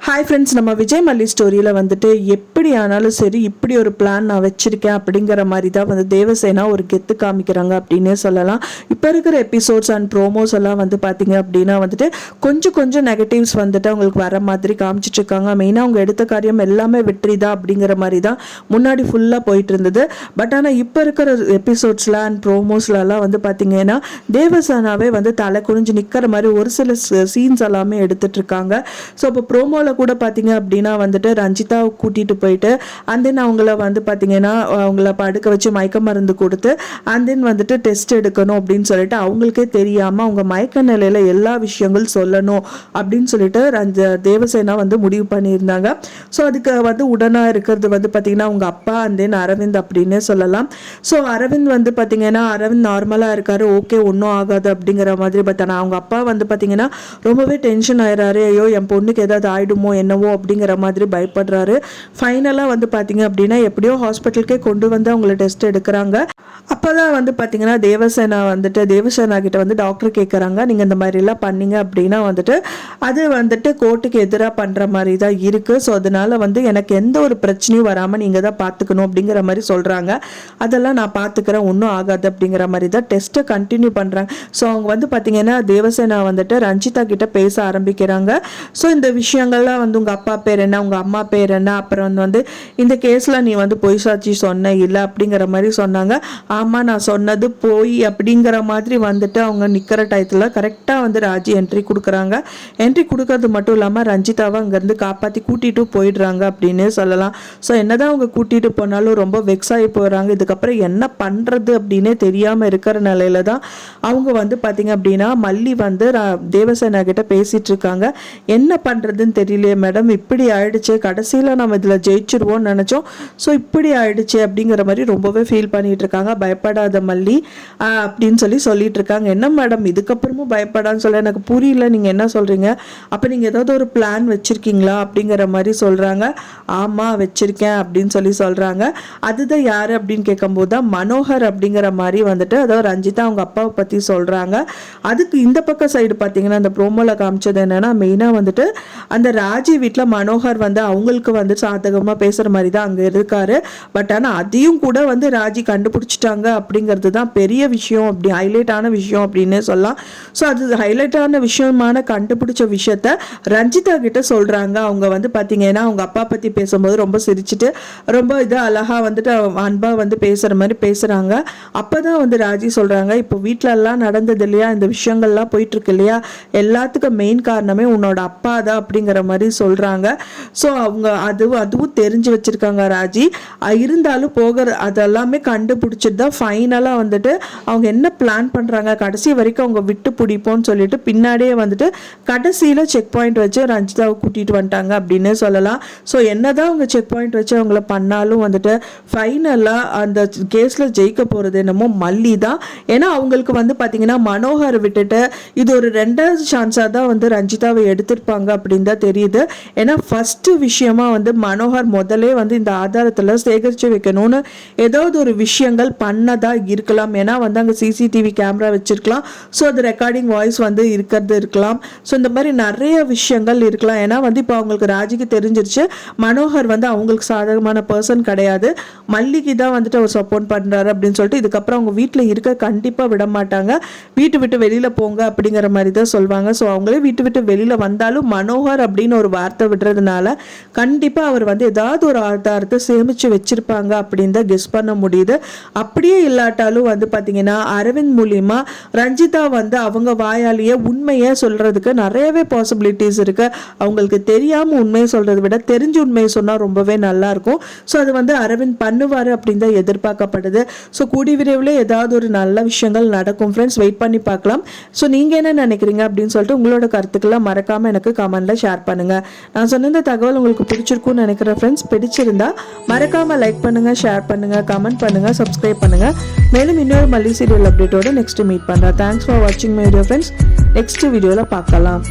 Hi friends, நம்ம விஜய் மல்லி ஸ்டோரியில் வந்துட்டு எப்படி ஆனாலும் சரி இப்படி ஒரு பிளான் நான் வச்சுருக்கேன் அப்படிங்கிற மாதிரி தான் வந்து தேவசேனா ஒரு கெத்து காமிக்கிறாங்க அப்படின்னே சொல்லலாம். இப்போ இருக்கிற எபிசோட்ஸ் அண்ட் ப்ரோமோஸ் எல்லாம் வந்து பார்த்தீங்க அப்படின்னா வந்துட்டு கொஞ்சம் நெகட்டிவ்ஸ் வந்துட்டு அவங்களுக்கு வர மாதிரி காமிச்சிட்ருக்காங்க. மெயினாக அவங்க எடுத்த காரியம் எல்லாமே வெற்றி தான் அப்படிங்கிற மாதிரி தான் முன்னாடி ஃபுல்லாக போயிட்டு இருந்தது. பட் ஆனால் இப்போ இருக்கிற எபிசோட்ஸில் அண்ட் ப்ரோமோஸ்லலாம் வந்து பார்த்தீங்கன்னா தேவசேனாவே வந்து தலை குனிஞ்சு நிற்கிற மாதிரி ஒரு சில சீன்ஸ் எல்லாமே எடுத்துட்ருக்காங்க. ஸோ இப்போ ப்ரோமோவில் கூட பார்த்தீங்க அப்படின்னா வந்துட்டு ரஞ்சிதாவை கூட்டிகிட்டு போயிட்டு அண்ட் தென் அவங்கள வந்து பார்த்தீங்கன்னா அவங்கள படுக்க வச்சு மயக்க மருந்து கொடுத்து அண்ட் தென் வந்துட்டு டெஸ்ட் எடுக்கணும் அப்படின்னு சொல்லிட்டு அவங்களுக்கே தெரியாமல் அவங்க மயக்க நிலையில் எல்லா விஷயங்கள் சொல்லணும் அப்படின்னு சொல்லிட்டு தேவசேனா வந்து முடிவு பண்ணியிருந்தாங்க. ஸோ அதுக்கு வந்து உடனாக இருக்கிறது வந்து பார்த்தீங்கன்னா அவங்க அப்பா அண்ட் தென் அரவிந்த் அப்படின்னே சொல்லலாம். ஸோ அரவிந்த் வந்து பார்த்தீங்கன்னா அரவிந்த் நார்மலாக இருக்காரு, ஓகே ஒன்றும் ஆகாது அப்படிங்கிற மாதிரி. பட் ஆனால் அவங்க அப்பா வந்து பார்த்தீங்கன்னா ரொம்பவே டென்ஷன் ஆயிடுறாரு. ஐயோ என் பொண்ணுக்கு ஏதாவது ஆயிடுமோ என்னவோ அப்படிங்கிற மாதிரி பயப்படுறாரு. ஃபைனலாக வந்து பார்த்தீங்க அப்படின்னா எப்படியோ ஹாஸ்பிட்டலுக்கே கொண்டு வந்து அவங்கள டெஸ்ட் எடுக்கிறாங்க. அப்போதான் வந்து பார்த்தீங்கன்னா தேவசேனா கிட்ட வந்து டாக்டர் கேட்குறாங்க, நீங்கள் இந்த மாதிரிலாம் பண்ணீங்க அப்படின்னா வந்துட்டு அது வந்துட்டு கோர்ட்டுக்கு எதிராக பண்ணுற மாதிரி தான் இருக்குது. ஸோ அதனால வந்து எனக்கு எந்த ஒரு பிரச்சனையும் வராமல் நீங்கள் தான் பார்த்துக்கணும் அப்படிங்கிற மாதிரி சொல்கிறாங்க. அதெல்லாம் நான் பார்த்துக்கிறேன், ஒன்றும் ஆகாது அப்படிங்கிற மாதிரி தான் டெஸ்ட்டை கண்டினியூ பண்ணுறாங்க. ஸோ அவங்க வந்து பார்த்தீங்கன்னா தேவசேனா வந்துட்டு ரஞ்சிதா கிட்ட பேச ஆரம்பிக்கிறாங்க. ஸோ இந்த விஷயங்கள்லாம் வந்து உங்கள் அப்பா பேர் என்ன, உங்கள் அம்மா பேர் என்ன, அப்புறம் வந்து இந்த கேஸில் நீ வந்து பொய் சாட்சி சொன்ன இல்லை அப்படிங்கிற மாதிரி சொன்னாங்க. ஆமாம் நான் சொன்னது போய் அப்படிங்கிற மாதிரி வந்துட்டு அவங்க நிற்கிற டயத்தில் கரெக்டாக வந்து ராஜி என்ட்ரி கொடுக்குறாங்க. என்ட்ரி கொடுக்கறது மட்டும் இல்லாமல் ரஞ்சிதாவை அங்கேருந்து காப்பாற்றி கூட்டிகிட்டு போயிடுறாங்க அப்படின்னே சொல்லலாம். ஸோ என்னதான் அவங்க கூட்டிகிட்டு போனாலும் ரொம்ப வெக்ஸ் ஆகி போகிறாங்க. இதுக்கப்புறம் என்ன பண்ணுறது அப்படின்னே தெரியாமல் இருக்கிற நிலையில தான் அவங்க வந்து பார்த்திங்க அப்படின்னா மல்லி வந்து தேவசேனா கிட்ட பேசிகிட்டு இருக்காங்க. என்ன பண்ணுறதுன்னு தெரியலையே மேடம், இப்படி ஆயிடுச்சு, கடைசியில் நம்ம இதில் ஜெயிச்சிருவோம்னு நினச்சோம், ஸோ இப்படி ஆயிடுச்சு அப்படிங்கிற மாதிரி ரொம்பவே ஃபீல் பண்ணிட்டு இருக்காங்க. பயப்படாத மல்லி அப்படின்னு சொல்லிட்டு இருக்காங்க. என்ன மேடம் இதுக்கப்புறமும் பயப்படான்னு சொல்ல எனக்கு புரியல, நீங்கள் என்ன சொல்கிறீங்க, அப்போ நீங்கள் ஏதாவது ஒரு பிளான் வச்சுருக்கீங்களா அப்படிங்கிற மாதிரி சொல்கிறாங்க. ஆமாம் வச்சுருக்கேன் அப்படின்னு சொல்கிறாங்க. அதுதான் யார் அப்படின்னு கேட்கும்போது தான் மனோகர் அப்படிங்கிற மாதிரி வந்துட்டு அதாவது ரஞ்சிதா அவங்க அப்பாவை பற்றி சொல்கிறாங்க. அதுக்கு இந்த பக்கம் சைடு பார்த்தீங்கன்னா அந்த ப்ரோமோவில் காமிச்சது என்னென்னா மெயினாக வந்துட்டு அந்த ராஜி வீட்டில் மனோகர் வந்து அவங்களுக்கு வந்து சாதகமாக பேசுகிற மாதிரி தான் அங்கே இருக்காரு. பட் ஆனால் அதையும் கூட வந்து ராஜி கண்டுபிடிச்சிட்டாங்க அப்படிங்கிறது தான் பெரிய விஷயம், அப்படி ஹைலைட்டான விஷயம் அப்படின்னே சொல்லலாம். ஸோ அது ஹைலைட்டான விஷயமான கண்டுபிடிச்ச விஷயத்த ரஞ்சிதா கிட்ட சொல்கிறாங்க. அவங்க வந்து பார்த்தீங்கன்னா அவங்க அப்பா பற்றி பேசும்போது ரொம்ப சிரிச்சுட்டு ரொம்ப இதாக அழகாக வந்துட்டு அன்பாக வந்து பேசுகிற மாதிரி பேசுகிறாங்க. அப்போ தான் வந்து ராஜி சொல்கிறாங்க, இப்போ வீட்டிலலாம் நடந்தது இல்லையா, இந்த விஷயங்கள்லாம் போயிட்டுருக்கு இல்லையா, எல்லாத்துக்கும் மெயின் காரணமே உன்னோட அப்பா தான் அப்படிங்கிற மாதிரி சொல்கிறாங்க. ஸோ அவங்க அதுவும் தெரிஞ்சு வச்சுருக்காங்க ராஜி. இருந்தாலும் அதெல்லாமே கண்டுபிடிச்சிட்டு தான் ஃபைனலாக வந்துட்டு அவங்க என்ன பிளான் பண்ணுறாங்க, கடைசி வரைக்கும் அவங்க விட்டு பிடிப்போம்னு சொல்லிட்டு பின்னாடியே வந்துட்டு கடைசியில் செக் பாயிண்ட் வச்சு ரஞ்சிதாவை கூட்டிகிட்டு வந்துட்டாங்க அப்படின்னு சொல்லலாம். ஸோ என்னதான் அவங்க செக் பாயிண்ட் வச்சு அவங்கள பண்ணாலும் வந்துட்டு ஃபைனலாக அந்த கேஸில் ஜெயிக்க போகிறது என்னமோ மல்லி தான். ஏன்னா அவங்களுக்கு வந்து பார்த்தீங்கன்னா மனோகரை விட்டுட்டு இது ஒரு ரெண்டாவது சான்ஸாக தான் வந்து ரஞ்சிதாவை எடுத்திருப்பாங்க அப்படின்னு தான் தெரியுது. ஏன்னா ஃபஸ்ட்டு விஷயமா வந்து மனோகர் முதலே வந்து இந்த ஆதாரத்தில் சேகரித்து வைக்கணும்னு ஏதாவது ஒரு விஷயங்கள் பண்ணதா இருக்கலாம். ஏன்னா வந்து அங்கே சிசிடிவி கேமரா வச்சிருக்கலாம், ஸோ அது ரெக்கார்டிங் வாய்ஸ் வந்து இருக்கலாம். ஸோ இந்த மாதிரி நிறைய விஷயங்கள் இருக்கலாம். ஏன்னா வந்து இப்போ அவங்களுக்கு ராஜிக்கு தெரிஞ்சிருச்சு மனோகர் வந்து அவங்களுக்கு சாதகமான பர்சன் கிடையாது, மல்லிக்கு தான் வந்துட்டு அவர் சப்போர்ட் பண்ணுறாரு அப்படின்னு சொல்லிட்டு இதுக்கப்புறம் அவங்க வீட்டில் இருக்க கண்டிப்பாக விட மாட்டாங்க, வீட்டு விட்டு வெளியில் போங்க அப்படிங்கிற மாதிரி தான் சொல்லுவாங்க. ஸோ அவங்களே வீட்டு விட்டு வெளியில் வந்தாலும் மனோகர் அப்படின்னு ஒரு வார்த்தை விடுறதுனால கண்டிப்பாக அவர் வந்து ஏதாவது ஒரு ஆதாரத்தை சேமித்து வச்சிருப்பாங்க அப்படின்னு தான் கெஸ் பண்ண முடியுது. அப்படியே இல்லாட்டாலும் வந்து பார்த்தீங்கன்னா அரவிந்த் மூலியமா ரஞ்சிதா வந்து அவங்க வாயாலேயே உண்மையை சொல்றதுக்கு நிறையவே பாசிபிலிட்டிஸ் இருக்கு. அவங்களுக்கு தெரியாமல் உண்மையை சொல்றதை விட தெரிஞ்ச உண்மையை சொன்னால் ரொம்பவே நல்லா இருக்கும். ஸோ அது வந்து அரவிந்த் பண்ணுவார் அப்படின்னு தான் எதிர்பார்க்கப்படுது. ஸோ கூடிய விரைவில் ஏதாவது ஒரு நல்ல விஷயங்கள் நடக்கும் ஃப்ரெண்ட்ஸ், வெயிட் பண்ணி பார்க்கலாம். ஸோ நீங்கள் என்ன நினைக்கிறீங்க அப்படின்னு சொல்லிட்டு உங்களோட கருத்துக்களை மறக்காமல் எனக்கு கமெண்ட்ல ஷேர் பண்ணுங்க. நான் சொன்ன இந்த தகவல் உங்களுக்கு பிடிச்சிருக்கும்னு நினைக்கிறேன் ஃப்ரெண்ட்ஸ். பிடிச்சிருந்தா மறக்காமல் லைக் பண்ணுங்க, ஷேர் பண்ணுங்க, கமெண்ட் பண்ணுங்க, சப்ஸ்கிரைப் பண்ணுங்க. மேலும் இன்னொரு மல்லி சீரியல் அப்டேட்டோட நெக்ஸ்ட் மீட் பண்ணுறேன். தேங்க்ஸ் ஃபார் வாட்சிங் மை வீடியோ ஃப்ரெண்ட்ஸ். நெக்ஸ்ட் வீடியோவில் பார்க்கலாம்.